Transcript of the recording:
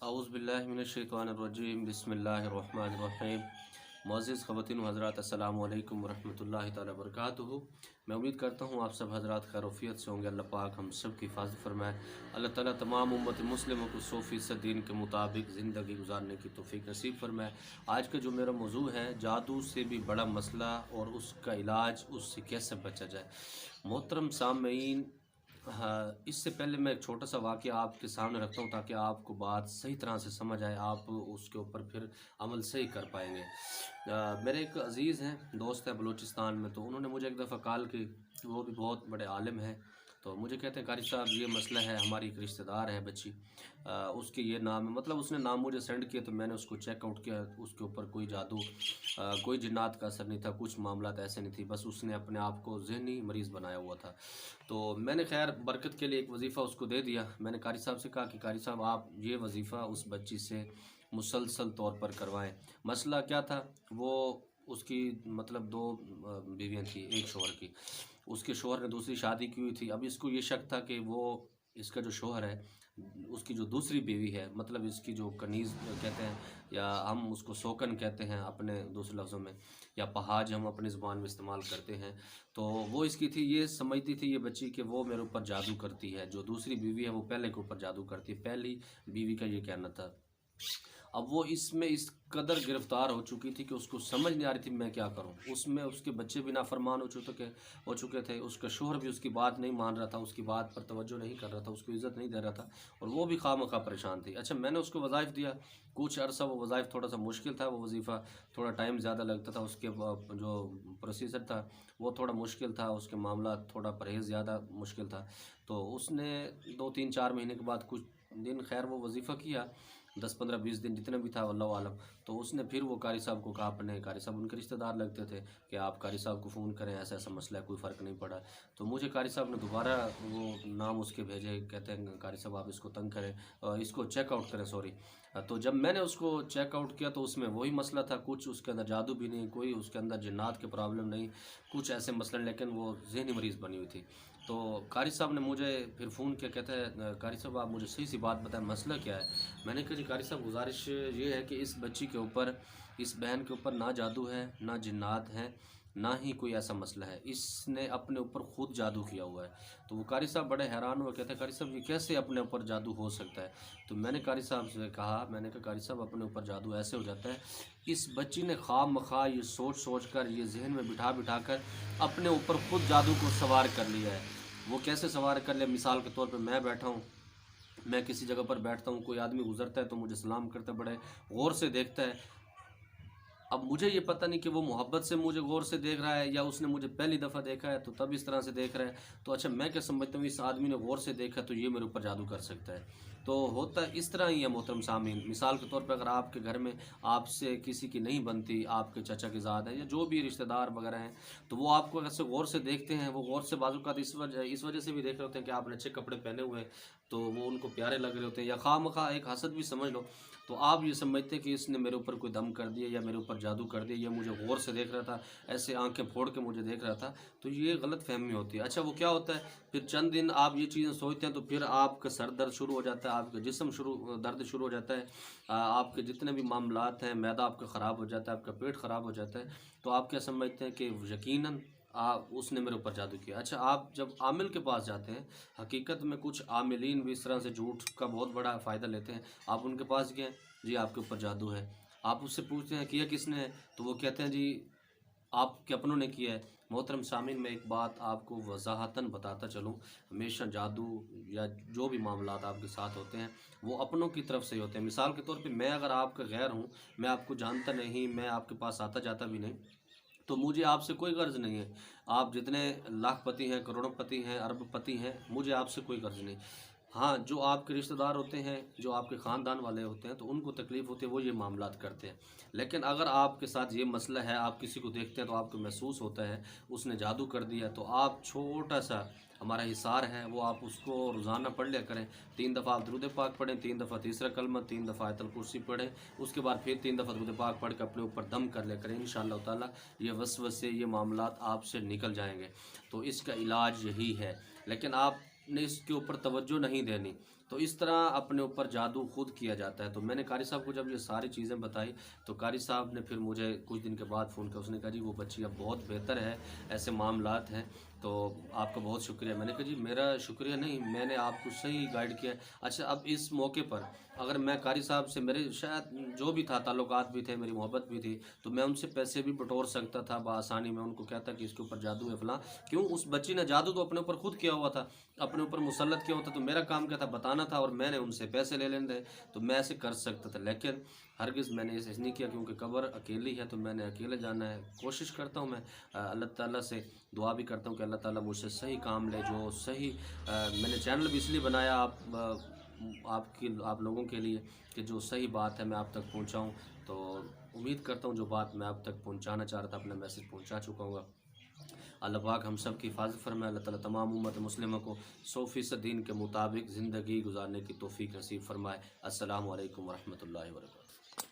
औज़ुबिल्लाहिमिनश्शैतानिर्रजीम बिस्मिल्लाहिर्रहमानिर्रहीम। मुअज़्ज़िज़ ख़वातीन व हज़रात, अस्सलामु अलैकुम व रहमतुल्लाहि तआला व बरकातुहू। मैं उम्मीद करता हूँ आप सब हज़रात खैरियत से होंगे। अल्लाह पाक हम सब की हिफ़ाज़त फ़रमाए। अल्लाह ताला तमाम उम्मत मुस्लिमों को 100% दीन के मुताबिक ज़िंदगी गुजारने की तौफ़ीक नसीब फ़रमाए। आज का जो मेरा मौज़ू है, जादू से भी बड़ा मसला और उसका इलाज, उससे कैसे बचा जाए। मोहतरम सामईन, हाँ, इससे पहले मैं एक छोटा सा वाक़या आपके सामने रखता हूँ ताकि आपको बात सही तरह से समझ आए, आप उसके ऊपर फिर अमल सही कर पाएंगे। मेरे एक अज़ीज़ हैं, दोस्त है बलूचिस्तान में, तो उन्होंने मुझे एक दफ़ा कॉल की। वो भी बहुत बड़े आलिम हैं। तो मुझे कहते हैं कारी साहब ये मसला है, हमारी एक रिश्तेदार है बच्ची, उसके ये नाम है, मतलब उसने नाम मुझे सेंड किया तो मैंने उसको चेकआउट किया। उसके ऊपर कोई जादू, कोई जिन्नात का असर नहीं था, कुछ मामला ऐसे नहीं थी, बस उसने अपने आप को ज़हनी मरीज़ बनाया हुआ था। तो मैंने खैर बरकत के लिए एक वजीफ़ा उसको दे दिया। मैंने कारी साहब से कहा कि कारी साहब आप ये वजीफ़ा उस बच्ची से मुसलसल तौर पर करवाएं। मसला क्या था, वो उसकी मतलब दो बीवियाँ थी, एक शौहर की। उसके शौहर ने दूसरी शादी की हुई थी। अब इसको ये शक था कि वो, इसका जो शौहर है, उसकी जो दूसरी बीवी है, मतलब इसकी जो कनीज़ कहते हैं, या हम उसको सोकन कहते हैं अपने दूसरे लफ्ज़ों में, या पहाज हम अपनी ज़ुबान में इस्तेमाल करते हैं। तो वो इसकी थी, ये समझती थी ये बच्ची कि वो मेरे ऊपर जादू करती है, जो दूसरी बीवी है वो पहले के ऊपर जादू करती है, पहली बीवी का ये कहना था। अब वो इसमें इस कदर गिरफ्तार हो चुकी थी कि उसको समझ नहीं आ रही थी मैं क्या करूं। उसमें उसके बच्चे भी नाफरमान हो चुके थे, उसका शोहर भी उसकी बात नहीं मान रहा था, उसकी बात पर तवज्जो नहीं कर रहा था, उसको इज़्ज़त नहीं दे रहा था, और वो भी खामखा परेशान थी। अच्छा, मैंने उसको वज़ाइफ दिया कुछ अरसा। वो वज़ाइफ थोड़ा सा मुश्किल था, वो वजीफ़ा थोड़ा टाइम ज़्यादा लगता था, उसके जो प्रोसीजर था वो थोड़ा मुश्किल था, उसके मामला थोड़ा परहेज़ ज़्यादा मुश्किल था। तो उसने 2 3 4 महीने के बाद कुछ दिन खैर वो वजीफ़ा किया, 10 15 20 दिन जितना भी था अल्लाह आलम। तो उसने फिर वो कारी साहब को कहा, अपने कारी साहब उनके रिश्तेदार लगते थे, कि आप कारी साहब को फ़ोन करें, ऐसा ऐसा मसला है, कोई फ़र्क नहीं पड़ा। तो मुझे कारी साहब ने दोबारा वो नाम उसके भेजे, कहते हैं कारी साहब आप इसको तंग करें, इसको चेकआउट करें, सॉरी। तो जब मैंने उसको चेकआउट किया तो उसमें वही मसला था, कुछ उसके अंदर जादू भी नहीं, कोई उसके अंदर जिन्नात की प्रॉब्लम नहीं, कुछ ऐसे मसले, लेकिन वो ज़हनी मरीज़ बनी हुई थी। तो कारी साहब ने मुझे फिर फ़ोन किया, कहते हैं कारी साहब आप मुझे सही सी बात बताएं, मसला क्या है। मैंने कहा जी कारी साहब गुजारिश ये है कि इस बच्ची के ऊपर, इस बहन के ऊपर ना जादू है, ना जिन्नात हैं, ना ही कोई ऐसा मसला है, इसने अपने ऊपर खुद जादू किया हुआ है। तो वो कारी साहब बड़े हैरान हुए, कहते हैं कारी साहब ये कैसे अपने ऊपर जादू हो सकता है। तो मैंने कारी साहब से कहा, मैंने कहा कारी साहब अपने ऊपर जादू ऐसे हो जाता है, इस बच्ची ने ख्वाब मख्वाह ये सोच सोच कर, ये जहन में बिठा बिठा कर अपने ऊपर खुद जादू को सवार कर लिया है। वो कैसे सवार कर लिया, मिसाल के तौर पर मैं बैठा हूँ, मैं किसी जगह पर बैठता हूँ, कोई आदमी गुजरता है तो मुझे सलाम करता है, बड़े गौर से देखता है। अब मुझे ये पता नहीं कि वो मोहब्बत से मुझे गौर से देख रहा है, या उसने मुझे पहली दफ़ा देखा है तो तब इस तरह से देख रहा है। तो अच्छा, मैं क्या समझता हूँ, इस आदमी ने गौर से देखा तो ये मेरे ऊपर जादू कर सकता है। तो होता इस तरह ही है मोहतरम सामीन। मिसाल के तौर पर अगर आपके घर में आपसे किसी की नहीं बनती, आपके चाचा के ज़ाद हैं या जो भी रिश्तेदार वगैरह हैं, तो वो आपको ऐसे गौर से देखते हैं। वो गौर से बाज़-औक़ात इस वजह से भी देख रहे होते हैं कि आपने अच्छे कपड़े पहने हुए हैं, तो वो उनको प्यारे लग रहे होते हैं, या खामख़ा एक हसद भी समझ लो। तो आप ये समझते हैं कि इसने मेरे ऊपर कोई दम कर दिया या मेरे ऊपर जादू कर दिया, या मुझे गौर से देख रहा था, ऐसे आंखें फोड़ के मुझे देख रहा था। तो ये गलत फहमी होती है। अच्छा, वो क्या होता है, फिर चंद दिन आप ये चीज़ें सोचते हैं तो फिर आपका सर दर्द शुरू हो जाता है, आपका जिस्म दर्द शुरू हो जाता है, आपके जितने भी मामलात हैं, मैदा आपका ख़राब हो जाता है, आपका पेट ख़राब हो जाता है। तो आप क्या समझते हैं कि यकीनन उसने मेरे ऊपर जादू किया। अच्छा, आप जब आमिल के पास जाते हैं, हकीकत में कुछ आमिलीन भी इस तरह से झूठ का बहुत बड़ा फ़ायदा लेते हैं। आप उनके पास गए, जी आपके ऊपर जादू है, आप उससे पूछते हैं किया किसने है, तो वो कहते हैं जी आपके अपनों ने किया है। मोहतरम सामीन, मैं एक बात आपको वजाहतन बताता चलूँ, हमेशा जादू या जो भी मामलात आपके साथ होते हैं वो अपनों की तरफ से ही होते हैं। मिसाल के तौर पे मैं अगर आपका गैर हूँ, मैं आपको जानता नहीं, मैं आपके पास आता जाता भी नहीं, तो मुझे आपसे कोई गर्ज नहीं है। आप जितने लाखपति हैं, करोड़पति हैं, अरबपति हैं, मुझे आपसे कोई गर्ज नहीं। हाँ, जो आपके रिश्तेदार होते हैं, जो आपके ख़ानदान वाले होते हैं, तो उनको तकलीफ़ होती है, वो ये मामलात करते हैं। लेकिन अगर आपके साथ ये मसला है, आप किसी को देखते हैं तो आपको महसूस होता है उसने जादू कर दिया, तो आप छोटा-सा हमारा हिसार है वो आप उसको रोज़ाना पढ़ लिया करें। 3 दफ़ा आप दुरूद पाक पढ़ें, 3 दफ़ा तीसरा कलमा, 3 दफ़ा आयतुल कुर्सी पढ़ें, उसके बाद फिर 3 दफ़ा दुरूद पाक पढ़ के अपने ऊपर दम कर लिया करें। इंशाअल्लाह ताला ये वसवसे, ये मामलात आपसे निकल जाएँगे। तो इसका इलाज यही है, लेकिन आपने इसके ऊपर तवज्जो नहीं देनी। तो इस तरह अपने ऊपर जादू खुद किया जाता है। तो मैंने कारी साहब को जब ये सारी चीज़ें बताई तो कारी साहब ने फिर मुझे कुछ दिन के बाद फ़ोन किया। उसने कहा जी वो बच्ची अब बहुत बेहतर है, ऐसे मामलात हैं, तो आपका बहुत शुक्रिया। मैंने कहा जी मेरा शुक्रिया नहीं, मैंने आपको सही गाइड किया है। अच्छा, अब इस मौके पर अगर मैं कारी साहब से, मेरे शायद जो भी था ताल्लुकात भी थे, मेरी मोहब्बत भी थी, तो मैं उनसे पैसे भी बटोर सकता था बआसानी। मैं उनको कहता कि इसके ऊपर जादू है फलां। क्यों? उस बच्ची ने जादू तो अपने ऊपर खुद किया हुआ था, अपने ऊपर मुसल्लत किया होता, तो मेरा काम क्या था? बताना था, और मैंने उनसे पैसे ले लेने थे, तो मैं ऐसे कर सकता था। लेकिन हरगिज़ मैंने ऐसे नहीं किया, क्योंकि कब्र अकेली है तो मैंने अकेले जाना है। कोशिश करता हूँ मैं, अल्लाह ताला से दुआ भी करता हूँ कि अल्लाह ताला मुझसे सही काम ले, जो सही मैंने चैनल भी इसलिए बनाया आप लोगों के लिए कि जो सही बात है मैं आप तक पहुँचाऊँ। तो उम्मीद करता हूँ जो बात मैं आप तक पहुँचाना चाह रहा था, अपना मैसेज पहुँचा चुका हूँ। अल्लाह पाक हम सब की हिफाज़त फरमाए। अल्लाह ताला तमाम उम्मत मुस्लिमों को 100% दीन के मुताबिक ज़िंदगी गुजारने की तौफ़ीक नसीब फरमाए। अस्सलामु अलैकुम वरहमतुल्लाहि वबरकातुहू।